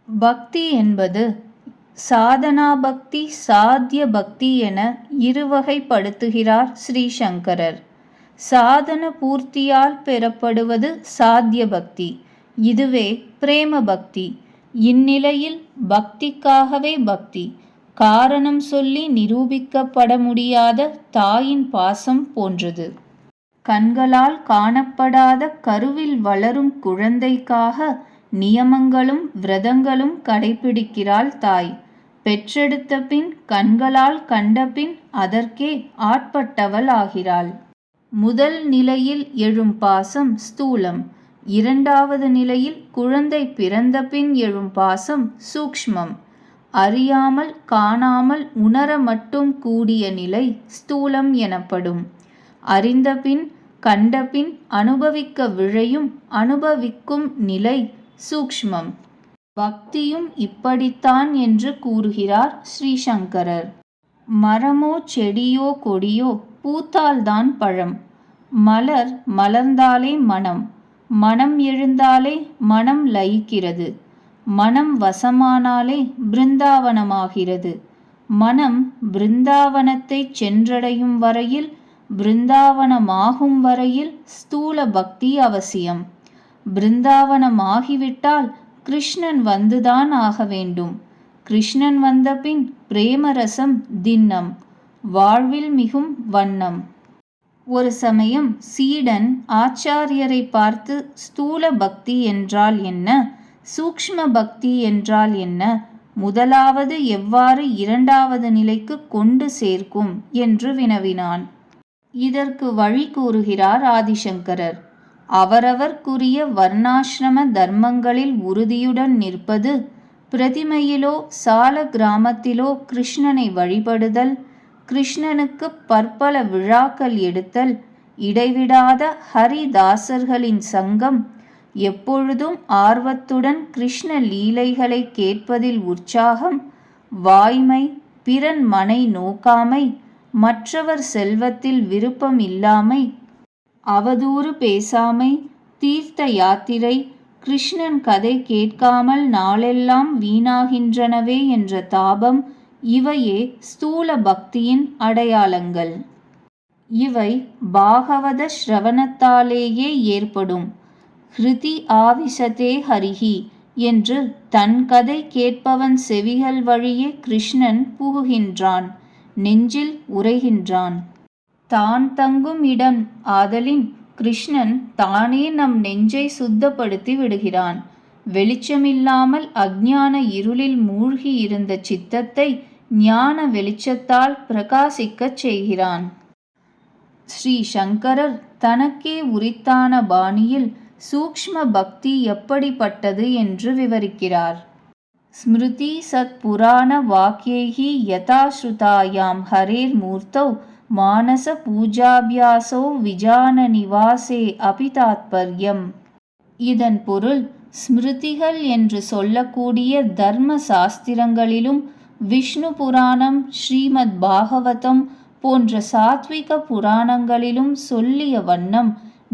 பக்தி என்பது சாதனா பக்தி, சாத்திய பக்தி என இருவகைப்படுத்துகிறார் ஸ்ரீ சங்கரர். சாதன பூர்த்தியால் பெறப்படுவது சாத்திய பக்தி. இதுவே பிரேம பக்தி. இந்நிலையில் பக்திக்காகவே பக்தி. காரணம் சொல்லி நிரூபிக்கப்பட முடியாத தாயின் பாசம் போன்றது. கண்களால் காணப்படாத கருவில் வளரும் குழந்தைக்காக நியமங்களும் விரதங்களும் கடைபிடிக்கிறாள் தாய். பெற்றெடுத்த பின் கண்களால் கண்டபின் அதற்கே ஆட்பட்டவள் ஆகிறாள். முதல் நிலையில் எழும் பாசம் ஸ்தூலம். இரண்டாவது நிலையில் குழந்தை பிறந்தபின் எழும் பாசம் சூக்ஷ்மம். அறியாமல் காணாமல் உணர மட்டும் கூடிய நிலை ஸ்தூலம் எனப்படும். அறிந்தபின் கண்டபின் அனுபவிக்க விழையும் அனுபவிக்கும் நிலை சூக்ஷ்மம். பக்தியும் இப்படித்தான் என்று கூறுகிறார் ஸ்ரீ சங்கரர். மரமோ செடியோ கொடியோ பூத்தால்தான் பழம். மலர் மலர்ந்தாலே மனம். மனம் எழுந்தாலே மனம் லயிக்கிறது. மனம் வசமானாலே பிருந்தாவனமாகிறது. மனம் பிருந்தாவனத்தை சென்றடையும் வரையில், பிருந்தாவனமாகும் வரையில் ஸ்தூல பக்தி அவசியம். பிருந்தாவனமாகிவிட்டால் கிருஷ்ணன் வந்துதான் ஆக வேண்டும். கிருஷ்ணன் வந்தபின் பிரேமரசம் திண்ணம், வாழ்வில் மிகும் வண்ணம். ஒரு சமயம் சீடன் ஆச்சாரியரை பார்த்து ஸ்தூல பக்தி என்றால் என்ன, சூக்ஷ்ம பக்தி என்றால் என்ன, முதலாவது எவ்வாறு இரண்டாவது நிலைக்கு கொண்டு சேர்க்கும் என்று வினவினான். இதற்கு வழி கூறுகிறார் ஆதிசங்கரர். அவரவர்க்குரிய வர்ணாசிரம தர்மங்களில் உறுதியுடன் நிற்பது, பிரதிமையிலோ சால கிராமத்திலோ கிருஷ்ணனை வழிபடுதல், கிருஷ்ணனுக்கு பற்பல விழாக்கள் எடுத்தல், இடைவிடாத ஹரிதாசர்களின் சங்கம், எப்பொழுதும் ஆர்வத்துடன் கிருஷ்ண லீலைகளை கேட்பதில் உற்சாகம், வாய்மை, பிறன் மனை நோக்காமை, மற்றவர் செல்வத்தில் விருப்பம் இல்லாமை, அவதூறு பேசாமை, தீர்த்த யாத்திரை, கிருஷ்ணன் கதை கேட்காமல் நாளெல்லாம் வீணாகின்றனவே என்ற தாபம், இவையே ஸ்தூல பக்தியின் அடையாளங்கள். இவை பாகவத ஸ்ரவணத்தாலேயே ஏற்படும். ஹிருதி ஆவிசதே ஹரிஹி என்று தன் கதை கேட்பவன் செவிகள் வழியே கிருஷ்ணன் புகுகின்றான், நெஞ்சில் உறைகின்றான். தான் தங்கும் இடம் ஆதலின் கிருஷ்ணன் தானே நம் நெஞ்சை சுத்தப்படுத்தி விடுகிறான். வெளிச்சமில்லாமல் அஞ்ஞான இருளில் மூழ்கி இருந்த சித்தத்தை ஞான வெளிச்சத்தால் பிரகாசிக்கச் செய்கிறான். ஸ்ரீ சங்கரர் தனக்கே உரித்தான பாணியில் சூக்ஷ்ம பக்தி எப்படிப்பட்டது என்று விவரிக்கிறார். ஸ்மிருதி சத் புராண வாக்யைஹி யதா ஸ்ருதாயாம் ஹரேர் மூர்த்தௌ மானச பூஜாபியாசோ விஜான நிவாசே அபிதாத்பர்யம். இதன் பொருள், ஸ்மிருதிகள் என்று சொல்லக்கூடிய தர்ம சாஸ்திரங்களிலும் விஷ்ணு புராணம், ஸ்ரீமத் பாகவதம் போன்ற சாத்விக புராணங்களிலும் சொல்லிய வண்ணம்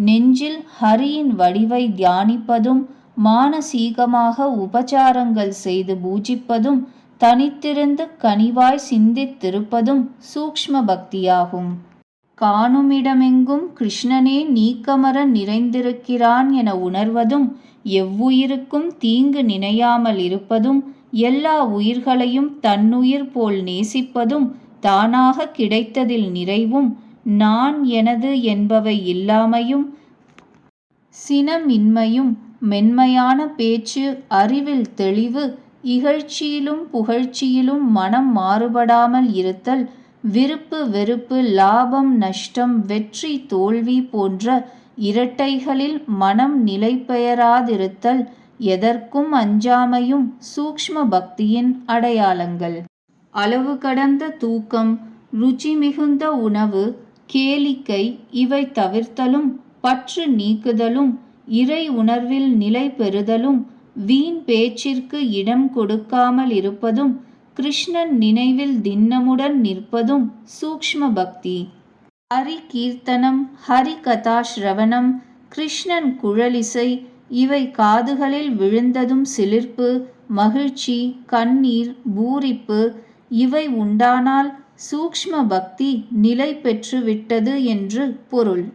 நெஞ்சில் ஹரியின் வடிவை தியானிப்பதும், மானசீகமாக உபசாரங்கள் செய்து பூஜிப்பதும், தனித்திருந்து கனிவாய் சிந்தித்திருப்பதும் சூக்ஷ்ம பக்தியாகும். காணுமிடமெங்கும் கிருஷ்ணனே நீக்கமர நிறைந்திருக்கிறான் என உணர்வதும், எவ்வுயிருக்கும் தீங்கு நினையாமல் இருப்பதும், எல்லா உயிர்களையும் தன்னுயிர் போல் நேசிப்பதும், தானாக கிடைத்ததில் நிறைவும், நான் எனது என்பவை இல்லாமையும், சினமின்மையும், மென்மையான பேச்சு, அறிவில் தெளிவு, இகழ்ச்சியிலும் புகழ்ச்சியிலும் மனம் மாறுபடாமல் இருத்தல், விருப்பு வெறுப்பு, லாபம் நஷ்டம், வெற்றி தோல்வி போன்ற இரட்டைகளில் மனம் நிலை பெயராதிருத்தல், எதற்கும் அஞ்சாமையும் சூக்ஷ்ம பக்தியின் அடையாளங்கள். அளவு கடந்த தூக்கம், ருச்சி மிகுந்த உணவு, கேளிக்கை இவை தவிர்த்தலும், பற்று நீக்குதலும், இறை உணர்வில் நிலை பெறுதலும், வீண் பேச்சிற்கு இடம் கொடுக்காமல் இருப்பதும், கிருஷ்ணன் நினைவில் திண்ணமுடன் நிற்பதும் சூக்ஷ்ம பக்தி. ஹரி கீர்த்தனம், ஹரி கதா ஸ்ரவணம், கிருஷ்ணன் குழலிசை இவை காதுகளில் விழுந்ததும் சிலிர்ப்பு, மகிழ்ச்சி, கண்ணீர், பூரிப்பு இவை உண்டானால் சூக்ஷ்ம பக்தி நிலை பெற்று விட்டது என்று பொருள்.